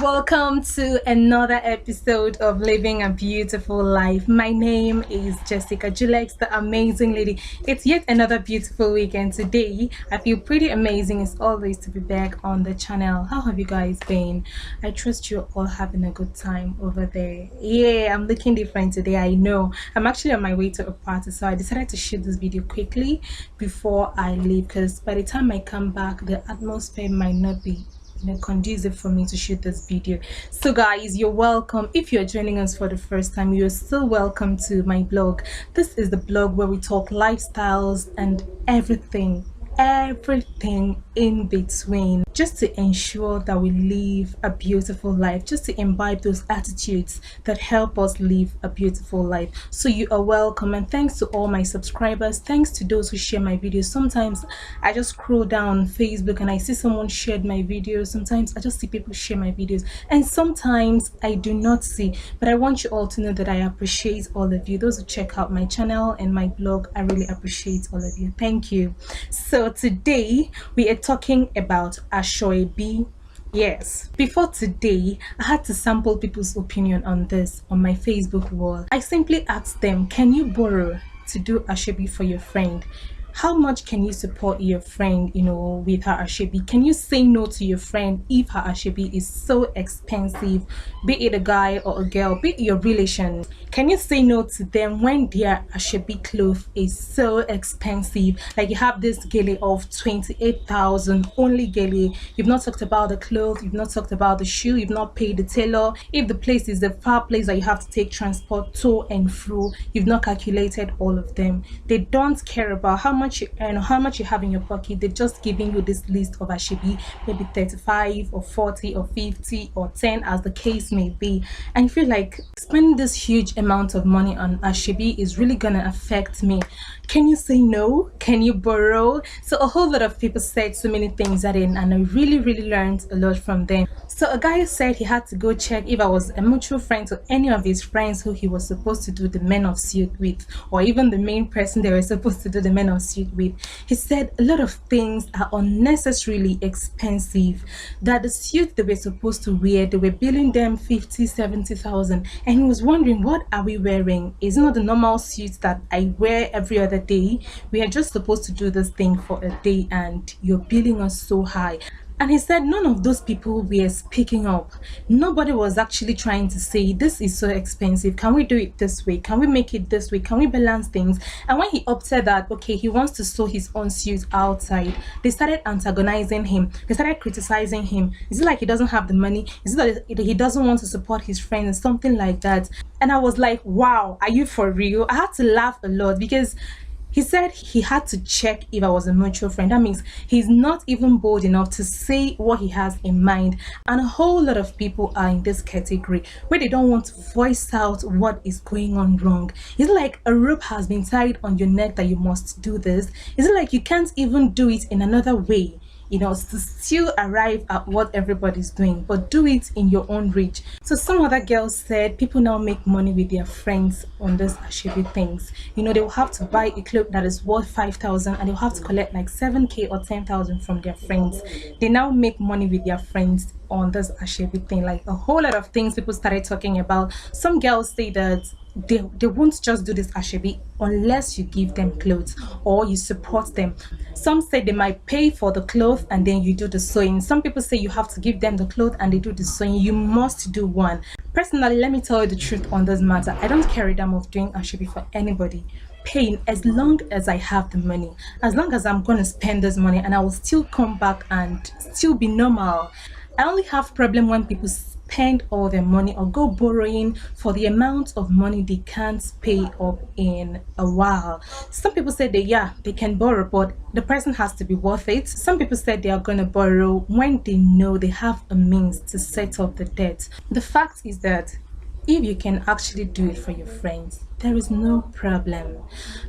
welcome to another episode of Living a Beautiful Life. My name is Jessica Julex, the amazing lady. It's yet another beautiful weekend today. I feel pretty amazing as always to be back on the channel. How have you guys been? I trust you're all having a good time over there. Yeah, I'm looking different today. I know. I'm actually on my way to a party, so I decided to shoot this video quickly before I leave, because by the time I come back, the atmosphere might not be conducive for me to shoot this video. So guys, you're welcome. If you're joining us for the first time, you're still welcome to my blog. This is the blog where we talk lifestyles and everything in between, just to ensure that we live a beautiful life, just to imbibe those attitudes that help us live a beautiful life. So you are welcome, and thanks to all my subscribers, thanks to those who share my videos. Sometimes I just scroll down Facebook and I see someone shared my videos. Sometimes I just see people share my videos, and sometimes I do not see, but I want you all to know that I appreciate all of you. Those who check out my channel and my blog, I really appreciate all of you. Thank you. So today we are talking about Asoebi. Yes, before today I had to sample people's opinion on this on my Facebook wall. I simply asked them, can you borrow to do Asoebi for your friend? How much can you support your friend, with her Asoebi? Can you say no to your friend if her Asoebi is so expensive, be it a guy or a girl, be it your relation? Can you say no to them when their Asoebi clothes is so expensive? Like you have this gele of 28,000, only gele. You've not talked about the clothes, you've not talked about the shoe, you've not paid the tailor. If the place is a far place that you have to take transport to and fro, you've not calculated all of them. They don't care about how much you earn or how much you have in your pocket. They're just giving you this list of Asoebi, maybe 35 or 40 or 50 or 10 as the case may be, and you feel like spending this huge amount of money on Asoebi is really gonna affect me. Can you say no? Can you borrow? So a whole lot of people said so many things that in, and I really learned a lot from them. So a guy said he had to go check if I was a mutual friend to any of his friends who he was supposed to do the men of suit with, or even the main person they were supposed to do the men of suit with. He said a lot of things are unnecessarily expensive, that the suit they were supposed to wear, they were billing them 50,000-70,000, and he was wondering, what are we wearing? Is it not the normal suits that I wear every other day? We are just supposed to do this thing for a day and you're billing us so high. And he said none of those people were speaking up. Nobody was actually trying to say, this is so expensive, can we do it this way, can we make it this way, can we balance things? And when he opted that, okay, he wants to sew his own suit outside, they started antagonizing him, they started criticizing him. Is it like he doesn't have the money? Is it that he doesn't want to support his friends? Something like that. And I was like, wow, are you for real? I had to laugh a lot, because he said he had to check if I was a mutual friend. That means he's not even bold enough to say what he has in mind. And a whole lot of people are in this category where they don't want to voice out what is going on wrong. It's like a rope has been tied on your neck that you must do this. Is it like you can't even do it in another way? To still arrive at what everybody's doing, but do it in your own reach. So some other girls said people now make money with their friends on this Asoebi things. They will have to buy a cloak that is worth 5,000 and they'll have to collect like 7k or 10,000 from their friends. They now make money with their friends on this Asoebi thing. Like a whole lot of things people started talking about. Some girls say that they won't just do this Asoebi unless you give them clothes or you support them. Some say they might pay for the clothes and then you do the sewing. Some people say you have to give them the clothes and they do the sewing. You must do one. Personally, let me tell you the truth on this matter. I don't care a damn of doing Asoebi for anybody. Paying, as long as I have the money, as long as I'm going to spend this money and I will still come back and still be normal. I only have problem when people spend all their money or go borrowing for the amount of money they can't pay up in a while. Some people say they can borrow, but the person has to be worth it. Some people said they are going to borrow when they know they have a means to set up the debt. The fact is that if you can actually do it for your friends, there is no problem.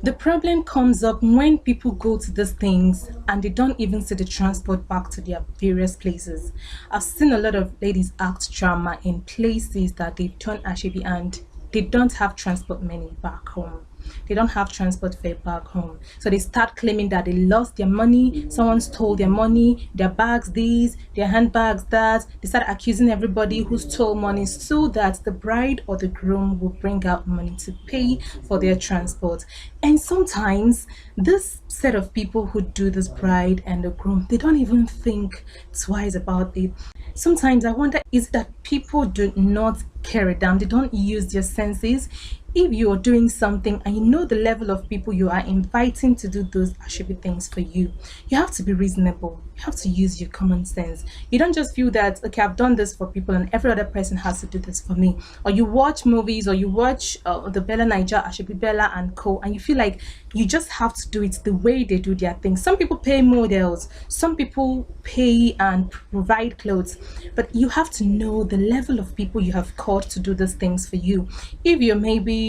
The problem comes up when people go to these things and they don't even see the transport back to their various places. I've seen a lot of ladies act drama in places that they've done Asoebi and they don't have transport money back home. They don't have transport fare back home. So they start claiming that they lost their money, someone stole their money, their bags these, their handbags that. They start accusing everybody who stole money so that the bride or the groom will bring out money to pay for their transport. And sometimes this set of people who do this bride and the groom, they don't even think twice about it. Sometimes I wonder, is it that people do not care a damn? They don't use their senses. If you're doing something and you know the level of people you are inviting to do those actually things for you, you have to be reasonable. You have to use your common sense. You don't just feel that, okay, I've done this for people and every other person has to do this for me. Or you watch movies or you watch the Bella Niger, Ashebi Bella and co, and you feel like you just have to do it the way they do their things. Some people pay models, some people pay and provide clothes, but you have to know the level of people you have called to do these things for you. If you're maybe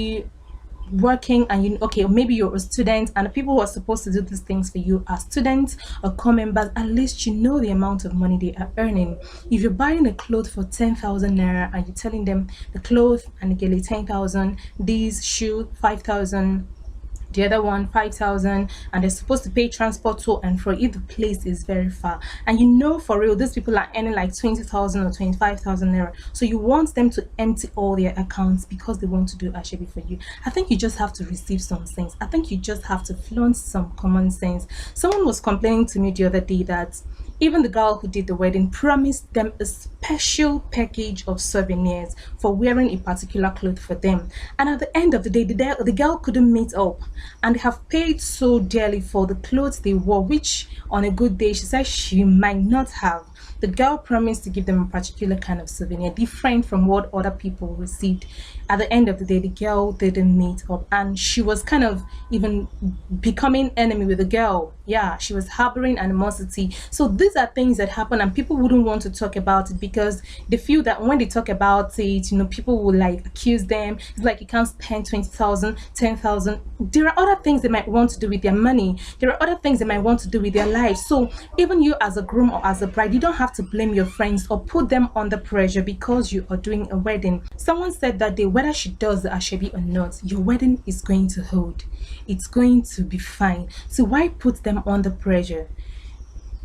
working and you okay, maybe you're a student and the people who are supposed to do these things for you are students or core members, at least you know the amount of money they are earning. If you're buying a cloth for 10,000 naira and you're telling them the cloth and the gele 10,000, these shoe 5,000, the other one 5,000, and they're supposed to pay transport to and fro if the place is very far, and you know for real these people are earning like 20,000 or 25,000 naira, so you want them to empty all their accounts because they want to do ashebi for you. I think you just have to receive some things. I think you just have to flaunt some common sense. Someone was complaining to me the other day that even the girl who did the wedding promised them a special package of souvenirs for wearing a particular cloth for them. And at the end of the day, the girl couldn't meet up. And they have paid so dearly for the clothes they wore, which on a good day, she said she might not have. The girl promised to give them a particular kind of souvenir, different from what other people received. At the end of the day, the girl didn't meet up, and she was kind of even becoming enemy with the girl. Yeah, she was harboring animosity. So these are things that happen, and people wouldn't want to talk about it because they feel that when they talk about it, you know, people will like accuse them. It's like you can't spend 20,000, 10,000. There are other things they might want to do with their money. There are other things they might want to do with their life. So even you as a groom or as a bride, you don't have to blame your friends or put them under pressure because you are doing a wedding. Someone said that day, whether she does the ashebi or not, your wedding is going to hold. It's going to be fine. So why put them under pressure?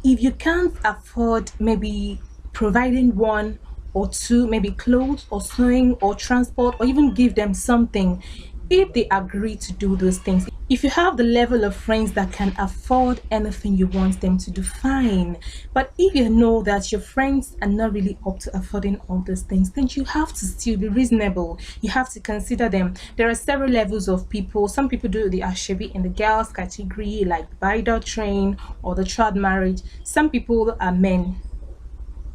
If you can't afford maybe providing one or two, maybe clothes or sewing or transport, or even give them something, if they agree to do those things, if you have the level of friends that can afford anything you want them to do, fine. But if you know that your friends are not really up to affording all those things, then you have to still be reasonable. You have to consider them. There are several levels of people. Some people do the ashebi in the girls category, like bridal train or the child marriage. Some people are men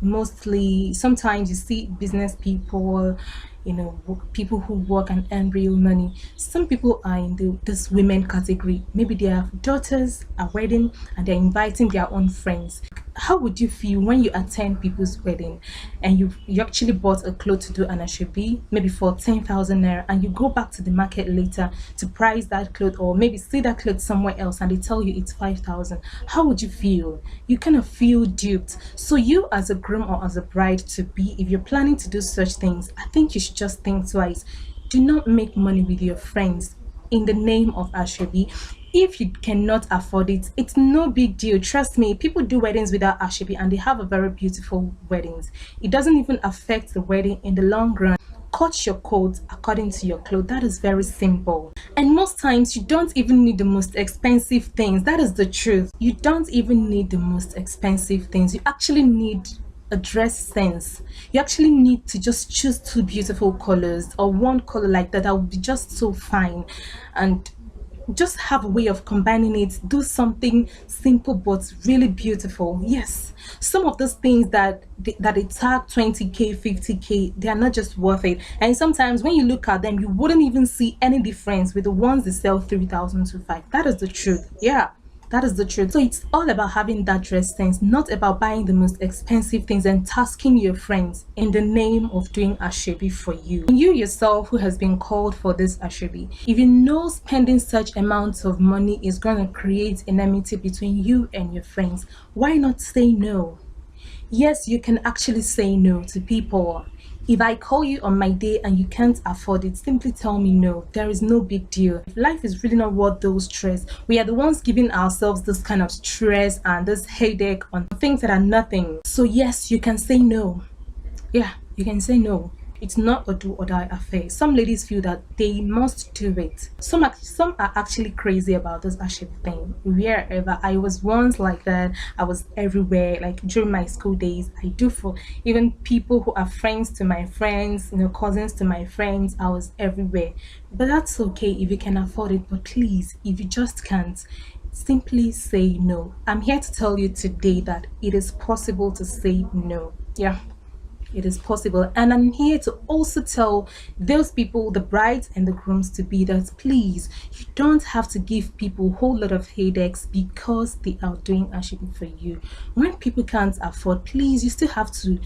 mostly. Sometimes you see business people, you know, people who work and earn real money. Some people are in this women category. Maybe their daughters are wedding and they're inviting their own friends. How would you feel when you attend people's wedding and you actually bought a cloth to do an ashebi maybe for 10,000 naira, and you go back to the market later to price that cloth or maybe see that cloth somewhere else and they tell you it's 5,000? How would you feel? You kind of feel duped. So you as a groom or as a bride to be, if you're planning to do such things, I think you should just think twice. Do not make money with your friends in the name of ashebi. If you cannot afford it, it's no big deal. Trust me, people do weddings without ashebi and they have a very beautiful weddings. It doesn't even affect the wedding in the long run. Cut your coat according to your clothes. That is very simple. And most times you don't even need the most expensive things. That is the truth. You don't even need the most expensive things. You actually need a dress sense. You actually need to just choose two beautiful colors or one color like that would be just so fine, and just have a way of combining it. Do something simple but really beautiful. Yes, some of those things that they tag 20k 50k, they are not just worth it. And sometimes when you look at them, you wouldn't even see any difference with the ones that sell 3,000 to 5. That is the truth. Yeah, that is the truth. So it's all about having that dress sense, not about buying the most expensive things and tasking your friends in the name of doing ashebi for you. And you yourself who has been called for this ashebi, if you know spending such amounts of money is going to create enmity between you and your friends, why not say no? Yes, you can actually say no to people. If I call you on my day and you can't afford it, simply tell me no. There is no big deal. If life is really not worth those stress, we are the ones giving ourselves this kind of stress and this headache on things that are nothing. So yes, you can say no. Yeah, you can say no. It's not a do or die affair. Some ladies feel that they must do it. Some are actually crazy about this actual thing. Wherever I was once like that, I was everywhere. Like during my school days, I do for even people who are friends to my friends, cousins to my friends. I was everywhere. But that's okay if you can afford it. But please, if you just can't, simply say no. I'm here to tell you today that it is possible to say no. Yeah, it is possible. And I'm here to also tell those people, the brides and the grooms to be, that please, you don't have to give people a whole lot of headaches because they are doing Asoebi for you. When people can't afford, please, you still have to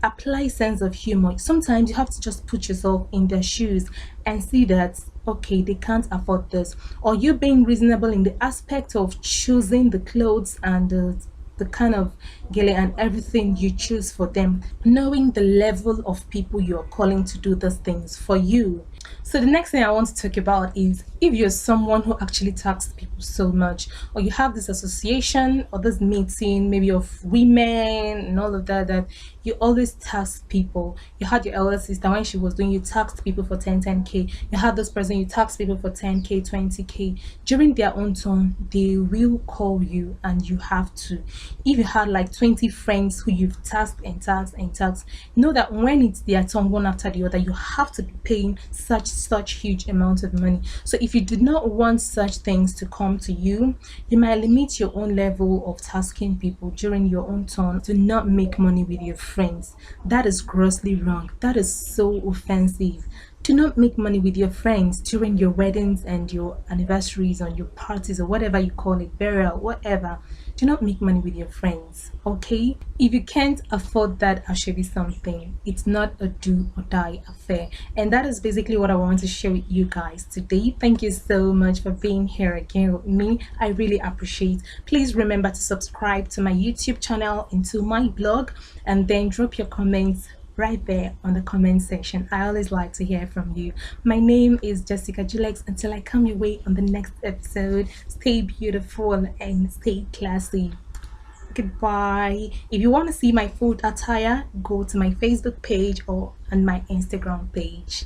apply sense of humor. Sometimes you have to just put yourself in their shoes and see that okay, they can't afford this, or you're being reasonable in the aspect of choosing the clothes and the kind of gele and everything you choose for them, knowing the level of people you're calling to do those things for you. So the next thing I want to talk about is if you're someone who actually tax people so much, or you have this association or this meeting maybe of women and all of that, that you always tax people. You had your elder sister when she was doing, you taxed people for 10k. You had this person, you tax people for 10k, 20k. During their own turn, they will call you and you have to. If you had like 20 friends who you've tasked and tasked and tasked, know that when it's their turn, one after the other, you have to be paying such huge amounts of money. So if you do not want such things to come to you, you might limit your own level of tasking people during your own turn. Do not make money with your friends. That is grossly wrong. That is so offensive. Do not make money with your friends during your weddings and your anniversaries or your parties or whatever you call it, burial, whatever. Do not make money with your friends, okay? If you can't afford that Asoebi something, it's not a do or die affair. And that is basically what I want to share with you guys today. Thank you so much for being here again with me. I really appreciate. Please remember to subscribe to my YouTube channel and to my blog, and then drop your comments right there on the comment section. I always like to hear from you. My name is Jessica Julex. Until I come your way on the next episode, stay beautiful and stay classy. Goodbye. If you want to see my full attire, go to my Facebook page or on my Instagram page.